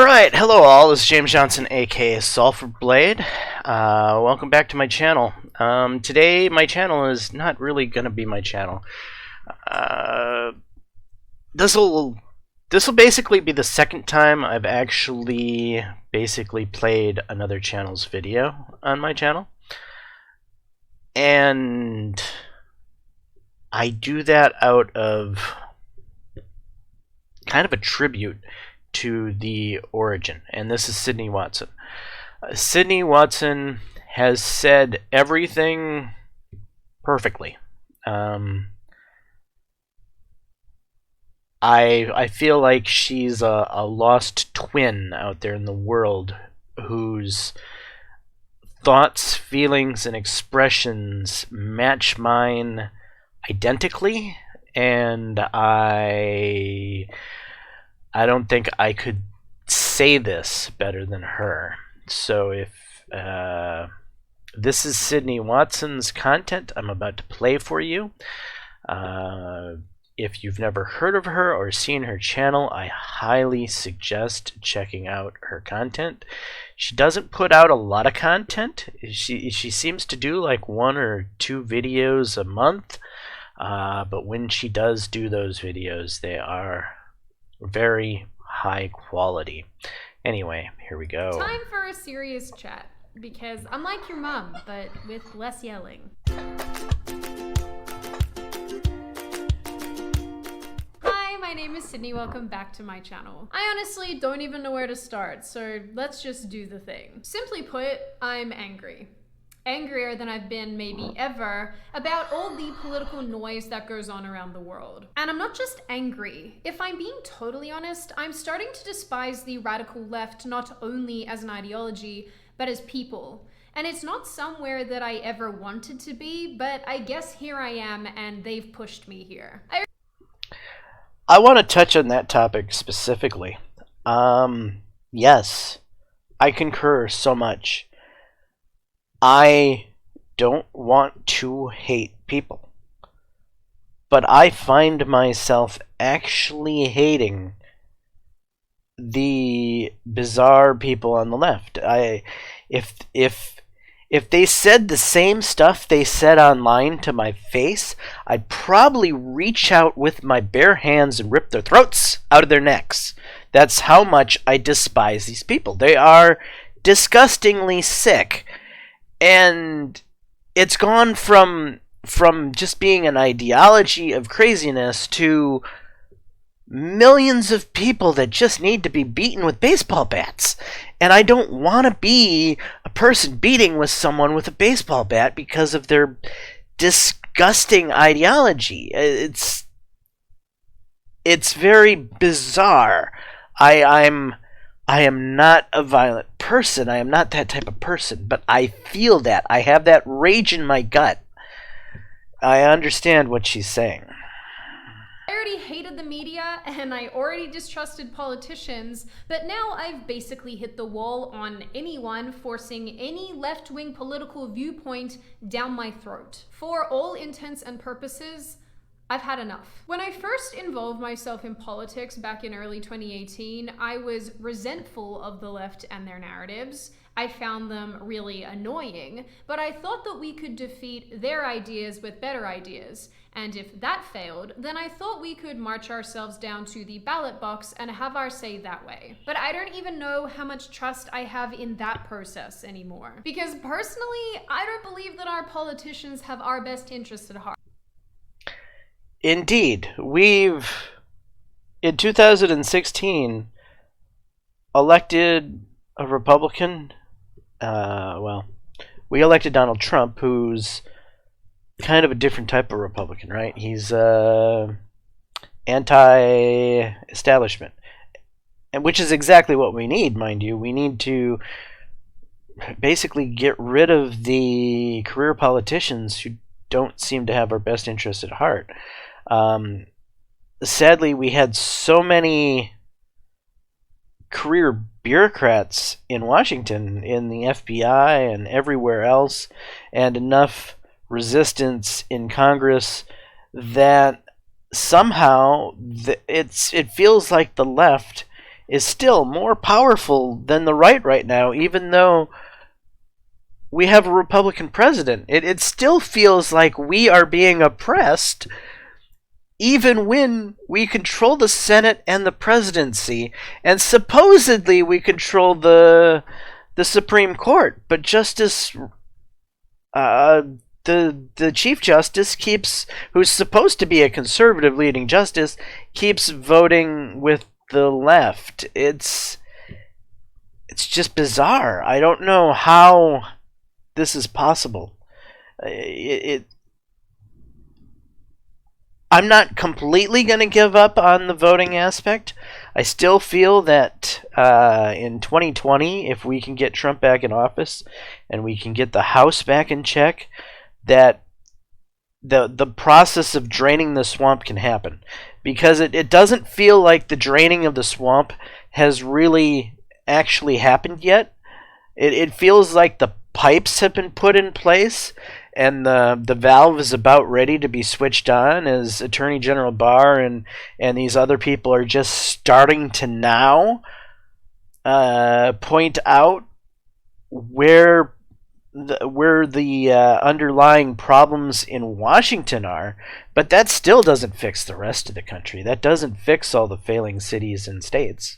Alright, hello all, this is James Johnson, aka Sulfur Blade. Welcome back to my channel. Today, my channel is not really going to be my channel. This'll basically be the second time I've actually played another channel's video on my channel. And I do that out of kind of a tribute to the origin, and this is Sydney Watson. Sydney Watson has said everything perfectly. I feel like she's a lost twin out there in the world whose thoughts, feelings, and expressions match mine identically, and I don't think I could say this better than her. So if this is Sydney Watson's content I'm about to play for you. If you've never heard of her or seen her channel, I highly suggest checking out her content. She doesn't put out a lot of content. She seems to do like 1 or 2 videos a month, but when she does do those videos, they are very high quality. Anyway, here we go. Time for a serious chat, because I'm like your mom, but with less yelling. Hi, my name is Sydney. Welcome back to my channel. I honestly don't even know where to start, so let's just do the thing. Simply put, I'm angry. Angrier than I've been maybe ever about all the political noise that goes on around the world. And I'm not just angry. If I'm being totally honest, I'm starting to despise the radical left not only as an ideology, but as people. And it's not somewhere that I ever wanted to be, but I guess here I am and they've pushed me here. I want to touch on that topic specifically. Yes, I concur so much. I don't want to hate people, but I find myself actually hating the bizarre people on the left. If they said the same stuff they said online to my face, I'd probably reach out with my bare hands and rip their throats out of their necks. That's how much I despise these people. They are disgustingly sick. And it's gone from just being an ideology of craziness to millions of people that just need to be beaten with baseball bats. And I don't want to be a person beating with someone with a baseball bat because of their disgusting ideology. It's very bizarre. I am not a violent person. I am not that type of person, but I feel that. I have that rage in my gut. I understand what she's saying. I already hated the media and I already distrusted politicians, but now I've basically hit the wall on anyone forcing any left-wing political viewpoint down my throat. For all intents and purposes, I've had enough. When I first involved myself in politics back in early 2018, I was resentful of the left and their narratives. I found them really annoying, but I thought that we could defeat their ideas with better ideas. And if that failed, then I thought we could march ourselves down to the ballot box and have our say that way. But I don't even know how much trust I have in that process anymore. Because personally, I don't believe that our politicians have our best interests at heart. Indeed, we've, in 2016, elected a Republican. We elected Donald Trump, who's kind of a different type of Republican, right? He's anti-establishment, and which is exactly what we need, mind you. We need to basically get rid of the career politicians who don't seem to have our best interests at heart. Sadly, we had so many career bureaucrats in Washington, in the FBI and everywhere else, and enough resistance in Congress that somehow it feels like the left is still more powerful than the right now, even though we have a Republican president. It still feels like we are being oppressed even when we control the Senate and the presidency, and supposedly we control the Supreme Court. But Justice, the Chief Justice keeps, who's supposed to be a conservative leading justice, keeps voting with the left. It's just bizarre. I don't know how this is possible. I'm not completely going to give up on the voting aspect. I still feel that in 2020, if we can get Trump back in office and we can get the House back in check, that the process of draining the swamp can happen. Because it doesn't feel like the draining of the swamp has really actually happened yet. It feels like the pipes have been put in place and the valve is about ready to be switched on, as Attorney General Barr and these other people are just starting to now point out where the underlying problems in Washington are, but that still doesn't fix the rest of the country. That doesn't fix all the failing cities and states.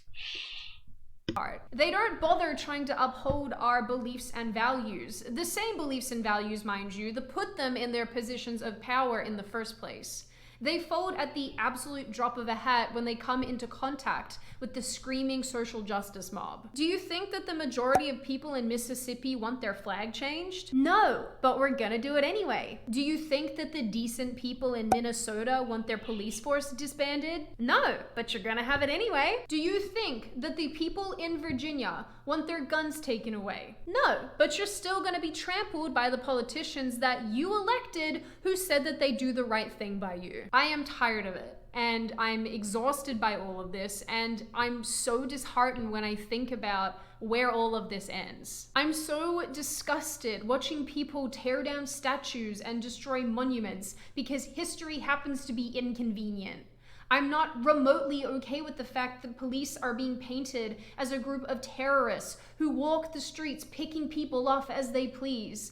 They don't bother trying to uphold our beliefs and values. The same beliefs and values, mind you, that put them in their positions of power in the first place. They fold at the absolute drop of a hat when they come into contact with the screaming social justice mob. Do you think that the majority of people in Mississippi want their flag changed? No, but we're gonna do it anyway. Do you think that the decent people in Minnesota want their police force disbanded? No, but you're gonna have it anyway. Do you think that the people in Virginia want their guns taken away? No, but you're still gonna be trampled by the politicians that you elected who said that they do the right thing by you. I am tired of it. And I'm exhausted by all of this, and I'm so disheartened when I think about where all of this ends. I'm so disgusted watching people tear down statues and destroy monuments because history happens to be inconvenient. I'm not remotely okay with the fact that police are being painted as a group of terrorists who walk the streets picking people off as they please.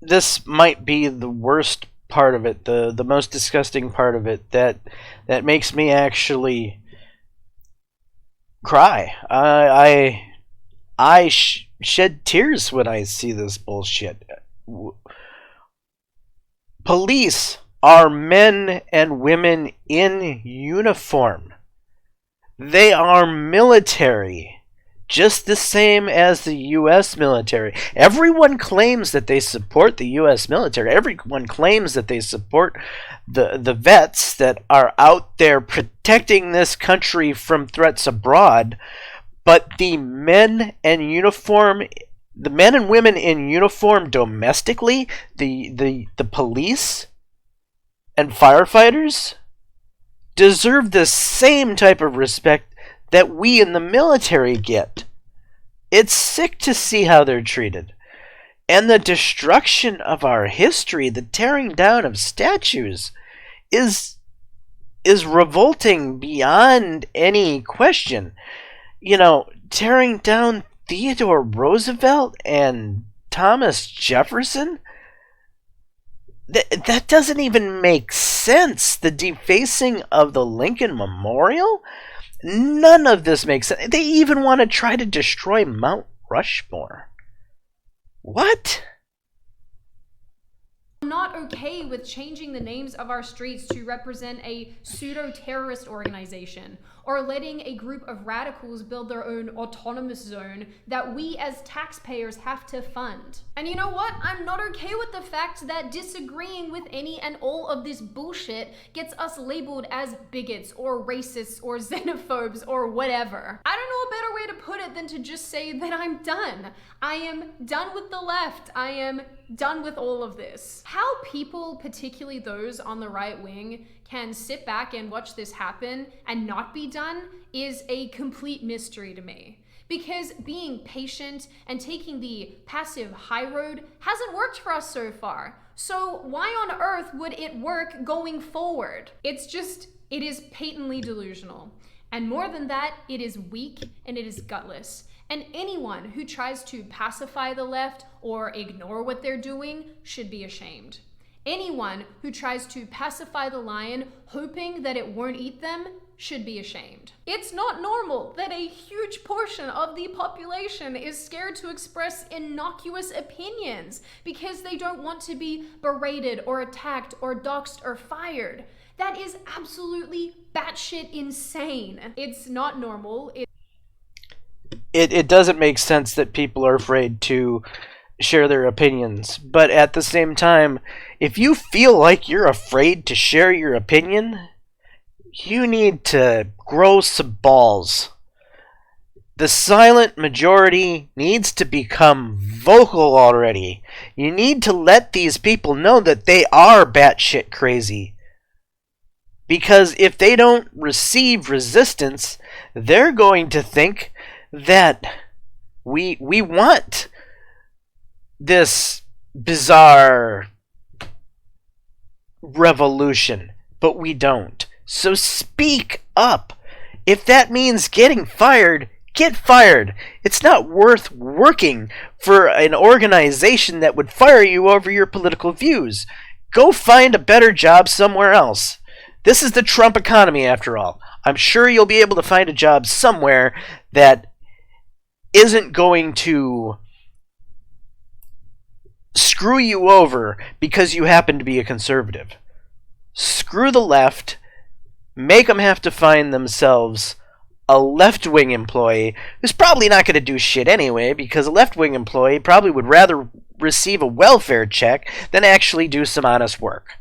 This might be the worst part of it, the most disgusting part of it, that makes me actually cry. I shed tears when I see this bullshit. Police are men and women in uniform. They are military, just the same as the U.S. military. Everyone claims that they support the U.S. military. Everyone claims that they support the vets that are out there protecting this country from threats abroad. But the men and women in uniform domestically, the police and firefighters, deserve the same type of respect that we in the military get. It's sick to see how they're treated. And the destruction of our history, the tearing down of statues, is revolting beyond any question. You know, tearing down Theodore Roosevelt and Thomas Jefferson, that doesn't even make sense. The defacing of the Lincoln Memorial, none of this makes sense. They even want to try to destroy Mount Rushmore. What? I'm not okay with changing the names of our streets to represent a pseudo-terrorist organization, or letting a group of radicals build their own autonomous zone that we as taxpayers have to fund. And you know what? I'm not okay with the fact that disagreeing with any and all of this bullshit gets us labeled as bigots or racists or xenophobes or whatever. I don't know a better way to put it than to just say that I'm done. I am done with the left. I am done with all of this. How people, particularly those on the right wing, can sit back and watch this happen and not be done is a complete mystery to me. Because being patient and taking the passive high road hasn't worked for us so far. So why on earth would it work going forward? It is patently delusional. And more than that, it is weak and it is gutless. And anyone who tries to pacify the left or ignore what they're doing should be ashamed. Anyone who tries to pacify the lion, hoping that it won't eat them, should be ashamed. It's not normal that a huge portion of the population is scared to express innocuous opinions because they don't want to be berated or attacked or doxxed or fired. That is absolutely batshit insane. It's not normal. It doesn't make sense that people are afraid to share their opinions. But at the same time, if you feel like you're afraid to share your opinion, you need to grow some balls. The silent majority needs to become vocal already. You need to let these people know that they are batshit crazy. Because if they don't receive resistance, they're going to think that we want this bizarre revolution, but we don't. So speak up. If that means getting fired, get fired. It's not worth working for an organization that would fire you over your political views. Go find a better job somewhere else. This is the Trump economy, after all. I'm sure you'll be able to find a job somewhere that isn't going to screw you over because you happen to be a conservative. Screw the left. Make them have to find themselves a left-wing employee who's probably not going to do shit anyway, because a left-wing employee probably would rather receive a welfare check than actually do some honest work.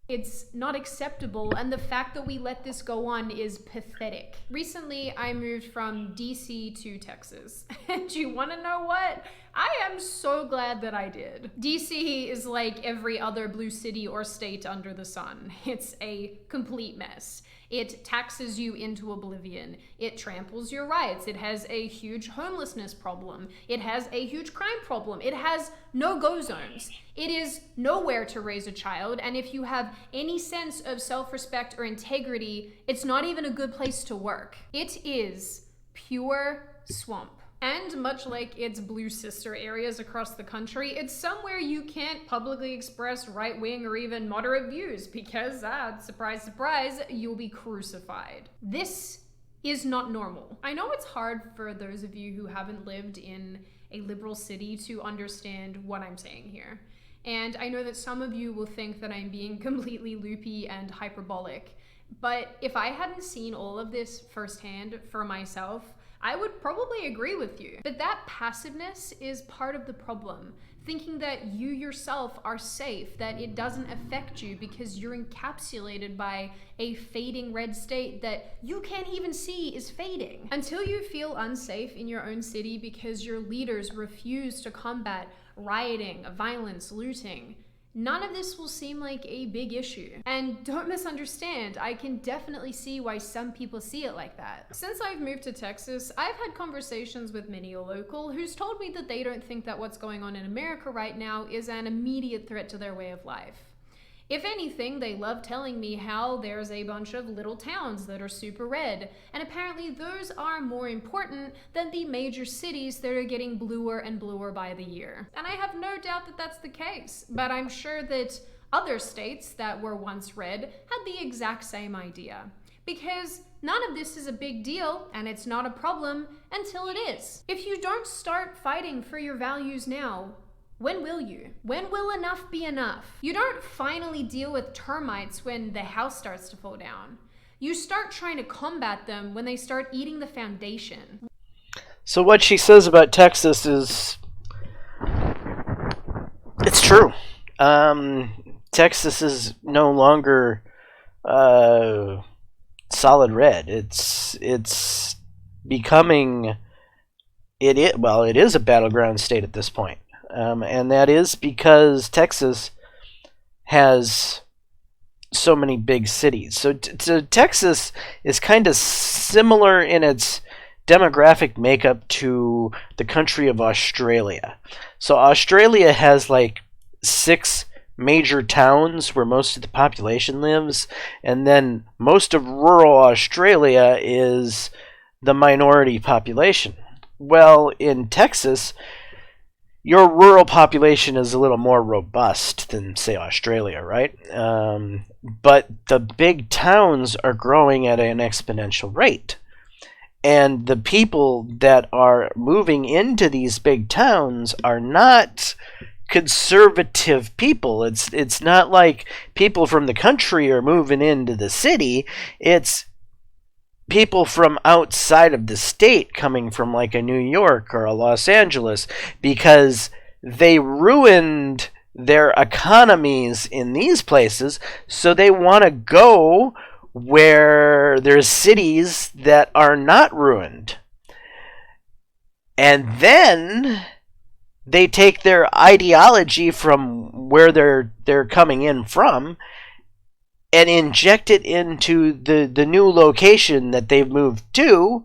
It's not acceptable, and the fact that we let this go on is pathetic. Recently, I moved from DC to Texas. And you want to know what? I am so glad that I did. DC is like every other blue city or state under the sun. It's a complete mess. It taxes you into oblivion. It tramples your rights. It has a huge homelessness problem. It has a huge crime problem. It has no-go zones. It is nowhere to raise a child, and if you have any sense of self-respect or integrity, it's not even a good place to work. It is pure swamp. And much like its blue sister areas across the country, it's somewhere you can't publicly express right-wing or even moderate views because, surprise, surprise, you'll be crucified. This is not normal. I know it's hard for those of you who haven't lived in a liberal city to understand what I'm saying here. And I know that some of you will think that I'm being completely loopy and hyperbolic. But if I hadn't seen all of this firsthand for myself, I would probably agree with you. But that passiveness is part of the problem. Thinking that you yourself are safe, that it doesn't affect you because you're encapsulated by a fading red state that you can't even see is fading. Until you feel unsafe in your own city because your leaders refuse to combat rioting, violence, looting, none of this will seem like a big issue. And don't misunderstand, I can definitely see why some people see it like that. Since I've moved to Texas, I've had conversations with many a local who's told me that they don't think that what's going on in America right now is an immediate threat to their way of life. If anything, they love telling me how there's a bunch of little towns that are super red, and apparently those are more important than the major cities that are getting bluer and bluer by the year. And I have no doubt that that's the case, but I'm sure that other states that were once red had the exact same idea. Because none of this is a big deal, and it's not a problem until it is. If you don't start fighting for your values now, when will you? When will enough be enough? You don't finally deal with termites when the house starts to fall down. You start trying to combat them when they start eating the foundation. So what she says about Texas is... it's true. Texas is no longer solid red. It's becoming... it is a battleground state at this point. And that is because Texas has so many big cities. So Texas is kind of similar in its demographic makeup to the country of Australia. So Australia has like 6 major towns where most of the population lives, and then most of rural Australia is the minority population. Well, in Texas, your rural population is a little more robust than, say, Australia, right? But the big towns are growing at an exponential rate. And the people that are moving into these big towns are not conservative people. It's not like people from the country are moving into the city. It's people from outside of the state coming from like a New York or a Los Angeles because they ruined their economies in these places, so they want to go where there's cities that are not ruined. And then they take their ideology from where they're coming in from and inject it into the new location that they've moved to,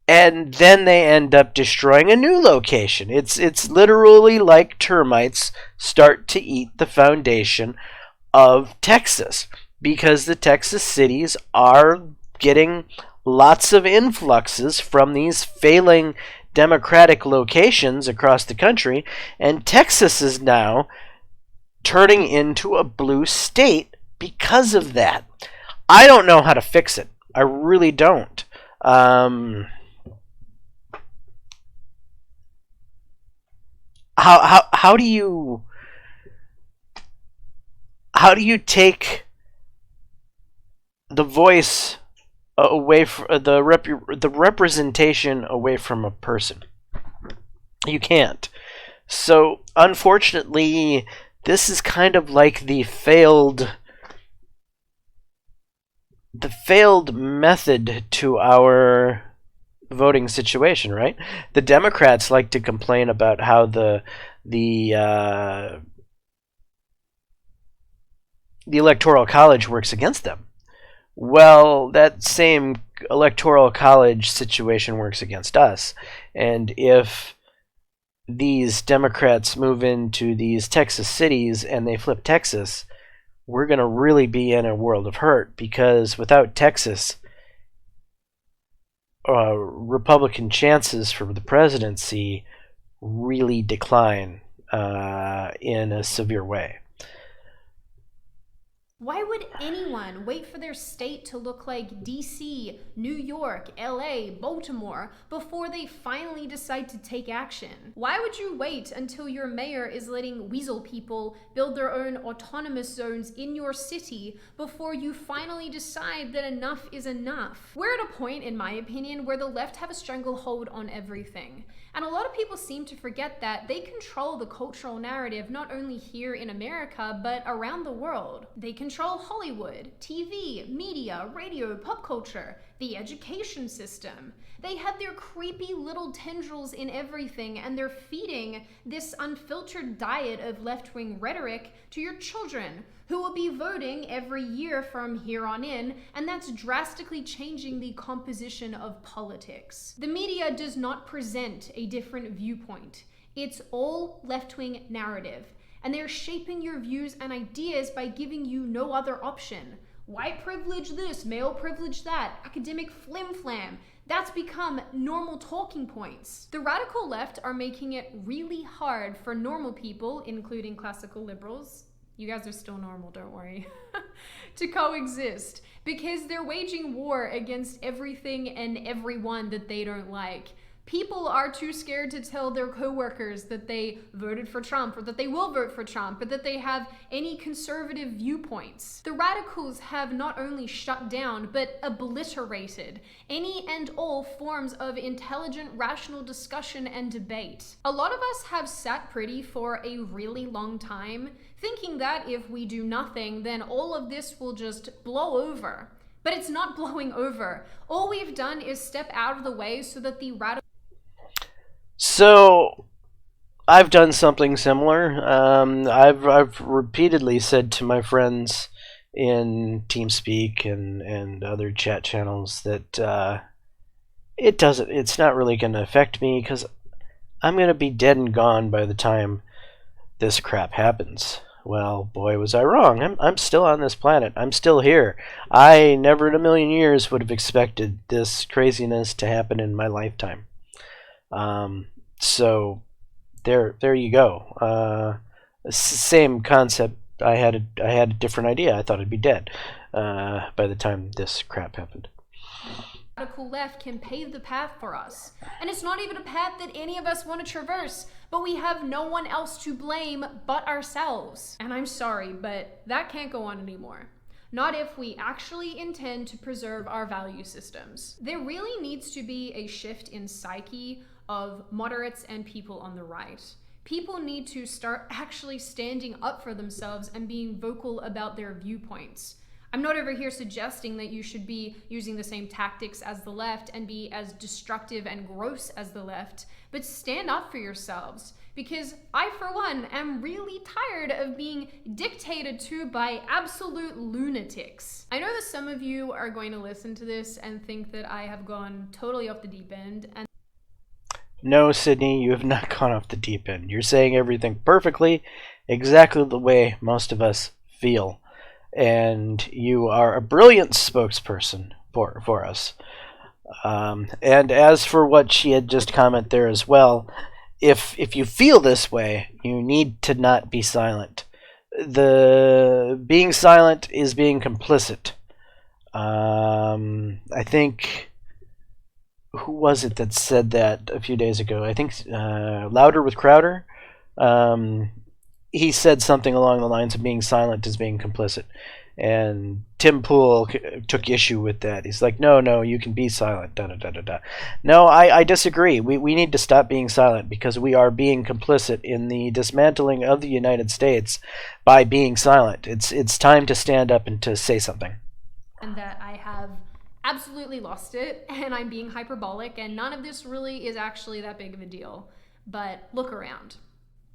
and then they end up destroying a new location. It's literally like termites start to eat the foundation of Texas, because the Texas cities are getting lots of influxes from these failing democratic locations across the country, and Texas is now turning into a blue state because of that. I don't know how to fix it. I really don't. How do you take the voice away from the representation away from a person? You can't. So unfortunately, this is kind of like the failed method to our voting situation, right? The Democrats like to complain about how the Electoral College works against them. Well, that same Electoral College situation works against us. And if these Democrats move into these Texas cities and they flip Texas, we're going to really be in a world of hurt, because without Texas, Republican chances for the presidency really decline in a severe way. Why would anyone wait for their state to look like DC, New York, LA, Baltimore before they finally decide to take action? Why would you wait until your mayor is letting weasel people build their own autonomous zones in your city before you finally decide that enough is enough? We're at a point, in my opinion, where the left have a stranglehold on everything. And a lot of people seem to forget that they control the cultural narrative not only here in America, but around the world. They control Hollywood, TV, media, radio, pop culture, the education system. They have their creepy little tendrils in everything, and they're feeding this unfiltered diet of left-wing rhetoric to your children, who will be voting every year from here on in, and that's drastically changing the composition of politics. The media does not present a different viewpoint. It's all left-wing narrative, and they're shaping your views and ideas by giving you no other option. White privilege this, male privilege that, academic flim-flam. That's become normal talking points. The radical left are making it really hard for normal people, including classical liberals, you guys are still normal, don't worry, to coexist, because they're waging war against everything and everyone that they don't like. People are too scared to tell their coworkers that they voted for Trump or that they will vote for Trump, but that they have any conservative viewpoints. The radicals have not only shut down, but obliterated any and all forms of intelligent, rational discussion and debate. A lot of us have sat pretty for a really long time, thinking that if we do nothing, then all of this will just blow over. But it's not blowing over. All we've done is step out of the way so that the radical... So, I've done something similar. I've repeatedly said to my friends in TeamSpeak and other chat channels that it's not really going to affect me, because I'm going to be dead and gone by the time this crap happens. Well, boy, was I wrong. I'm still on this planet. I'm still here. I never in a million years would have expected this craziness to happen in my lifetime. So there you go. Same concept. I had a different idea. I thought I'd be dead by the time this crap happened. Radical left can pave the path for us. And it's not even a path that any of us want to traverse, but we have no one else to blame but ourselves. And I'm sorry, but that can't go on anymore. Not if we actually intend to preserve our value systems. There really needs to be a shift in psyche of moderates and people on the right. People need to start actually standing up for themselves and being vocal about their viewpoints. I'm not over here suggesting that you should be using the same tactics as the left and be as destructive and gross as the left, but stand up for yourselves. Because I, for one, am really tired of being dictated to by absolute lunatics. I know that some of you are going to listen to this and think that I have gone totally off the deep end. And no, Sydney, you have not gone off the deep end. You're saying everything perfectly, exactly the way most of us feel. And you are a brilliant spokesperson for us. And as for what she had just commented there as well, if you feel this way, you need to not be silent. The being silent is being complicit. I think, who was it that said that a few days ago? I think Louder with Crowder. He said something along the lines of being silent is being complicit. And Tim Pool took issue with that. He's like, no, you can be silent. Da, da, da, da, da. No, I disagree. We need to stop being silent because we are being complicit in the dismantling of the United States by being silent. It's time to stand up and to say something. And that I have absolutely lost it, and I'm being hyperbolic, and none of this really is actually that big of a deal. But look around.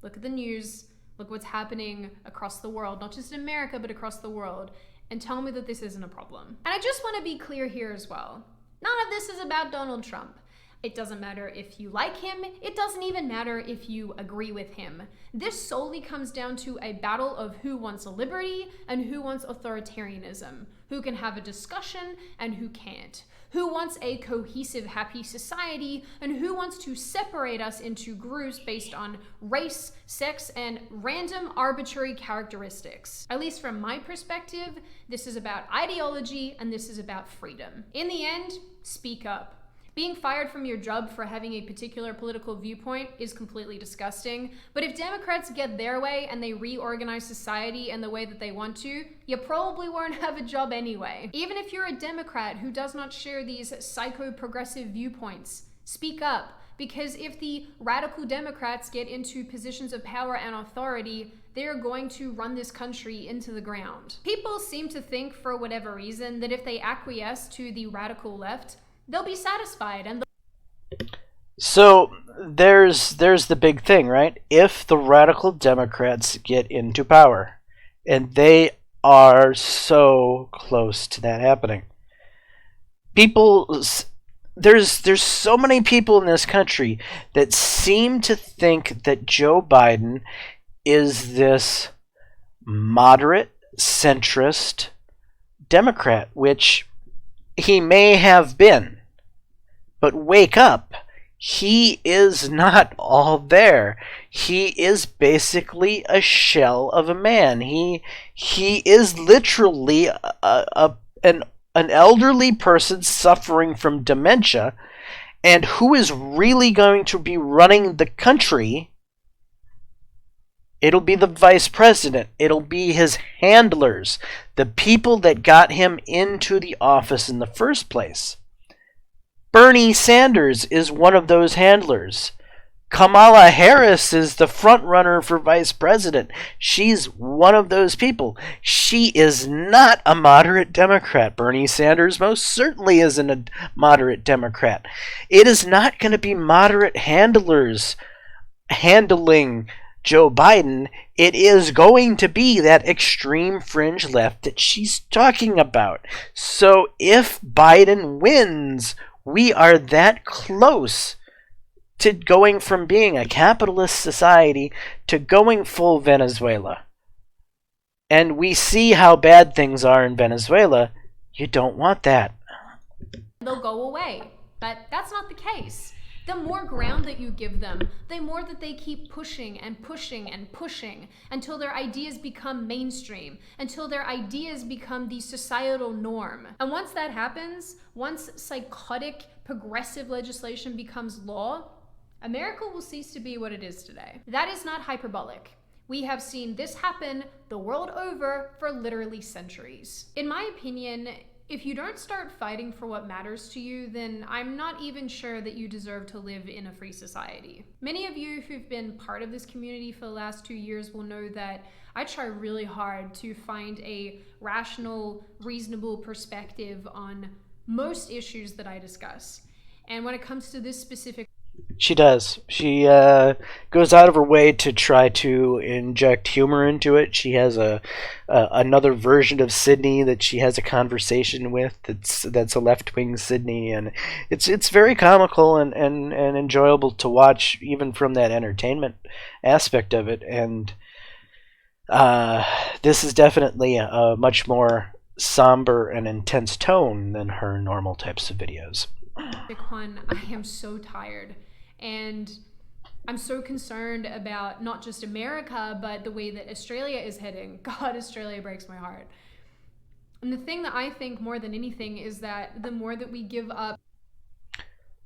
Look at the news. Look what's happening across the world, not just in America, but across the world, and tell me that this isn't a problem. And I just want to be clear here as well. None of this is about Donald Trump. It doesn't matter if you like him. It doesn't even matter if you agree with him. This solely comes down to a battle of who wants liberty and who wants authoritarianism, who can have a discussion and who can't. Who wants a cohesive, happy society, and who wants to separate us into groups based on race, sex, and random arbitrary characteristics. At least from my perspective, this is about ideology and this is about freedom. In the end, speak up. Being fired from your job for having a particular political viewpoint is completely disgusting, but if Democrats get their way and they reorganize society in the way that they want to, you probably won't have a job anyway. Even if you're a Democrat who does not share these psycho-progressive viewpoints, speak up, because if the radical Democrats get into positions of power and authority, they're going to run this country into the ground. People seem to think, for whatever reason, that if they acquiesce to the radical left, they'll be satisfied. And so there's the big thing, right? If the radical Democrats get into power, and they are so close to that happening, there's so many people in this country that seem to think that Joe Biden is this moderate centrist Democrat, which he may have been. But wake up. He is not all there. He is basically a shell of a man. He is literally an elderly person suffering from dementia, and who is really going to be running the country? It'll be the vice president. It'll be his handlers, the people that got him into the office in the first place. Bernie Sanders is one of those handlers. Kamala Harris is the front runner for vice president. She's one of those people. She is not a moderate Democrat. Bernie Sanders most certainly isn't a moderate Democrat. It is not going to be moderate handlers handling Joe Biden. It is going to be that extreme fringe left that she's talking about. So if Biden wins, we are that close to going from being a capitalist society to going full Venezuela. and we see how bad things are in Venezuela, you don't want that. They'll go away. But that's not the case. The more ground that you give them, the more that they keep pushing and pushing and pushing until their ideas become mainstream, until their ideas become the societal norm. And once that happens, once psychotic, progressive legislation becomes law, America will cease to be what it is today. That is not hyperbolic. We have seen this happen the world over for literally centuries. In my opinion, if you don't start fighting for what matters to you, then I'm not even sure that you deserve to live in a free society. Many of you who've been part of this community for the last 2 years will know that I try really hard to find a rational, reasonable perspective on most issues that I discuss. And when it comes to this specific She does. She goes out of her way to try to inject humor into it. She has another version of Sydney that she has a conversation with. That's a left-wing Sydney, and it's very comical and enjoyable to watch, even from that entertainment aspect of it. And this is definitely a much more somber and intense tone than her normal types of videos. one, I am so tired. And I'm so concerned about not just America, but the way that Australia is heading. God, Australia breaks my heart. And the thing that I think more than anything is that the more that we give up.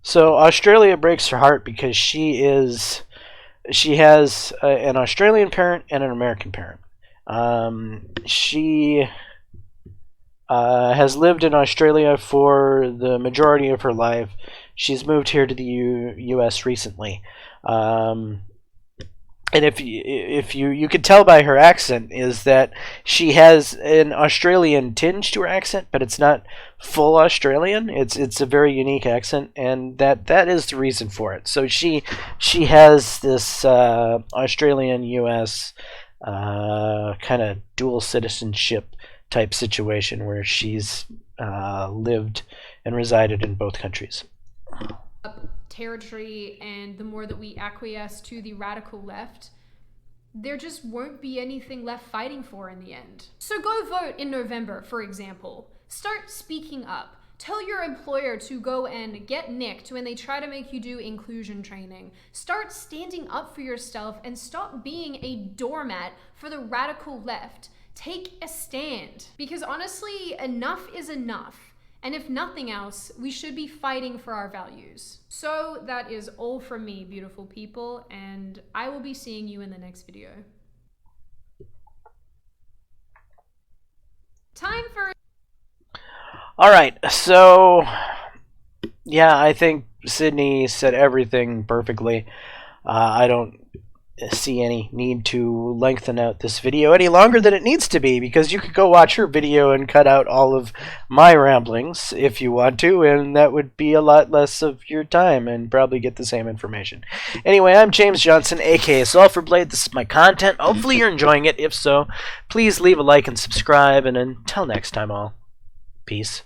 So Australia breaks her heart because she has an Australian parent and an American parent. She has lived in Australia for the majority of her life. She's moved here to the U.S. recently, and if you could tell by her accent is that she has an Australian tinge to her accent, but it's not full Australian. It's a very unique accent, and that is the reason for it. So she has this Australian U.S. Kind of dual citizenship type situation where she's lived and resided in both countries. Territory, and the more that we acquiesce to the radical left, there just won't be anything left fighting for in the end. So go vote in November, for example. Start speaking up. Tell your employer to go and get nicked when they try to make you do inclusion training. Start standing up for yourself and stop being a doormat for the radical left. Take a stand. Because honestly, enough is enough. And if nothing else, we should be fighting for our values. So that is all from me, beautiful people, and I will be seeing you in the next video. Time for... Alright, so yeah, I think Sydney said everything perfectly. I don't see any need to lengthen out this video any longer than it needs to be, because you could go watch her video and cut out all of my ramblings if you want to, and that would be a lot less of your time and probably get the same information. Anyway, I'm James Johnson, aka Sulfur Blade. This is my content. Hopefully you're enjoying it. If so, please leave a like and subscribe, and until next time, all, peace.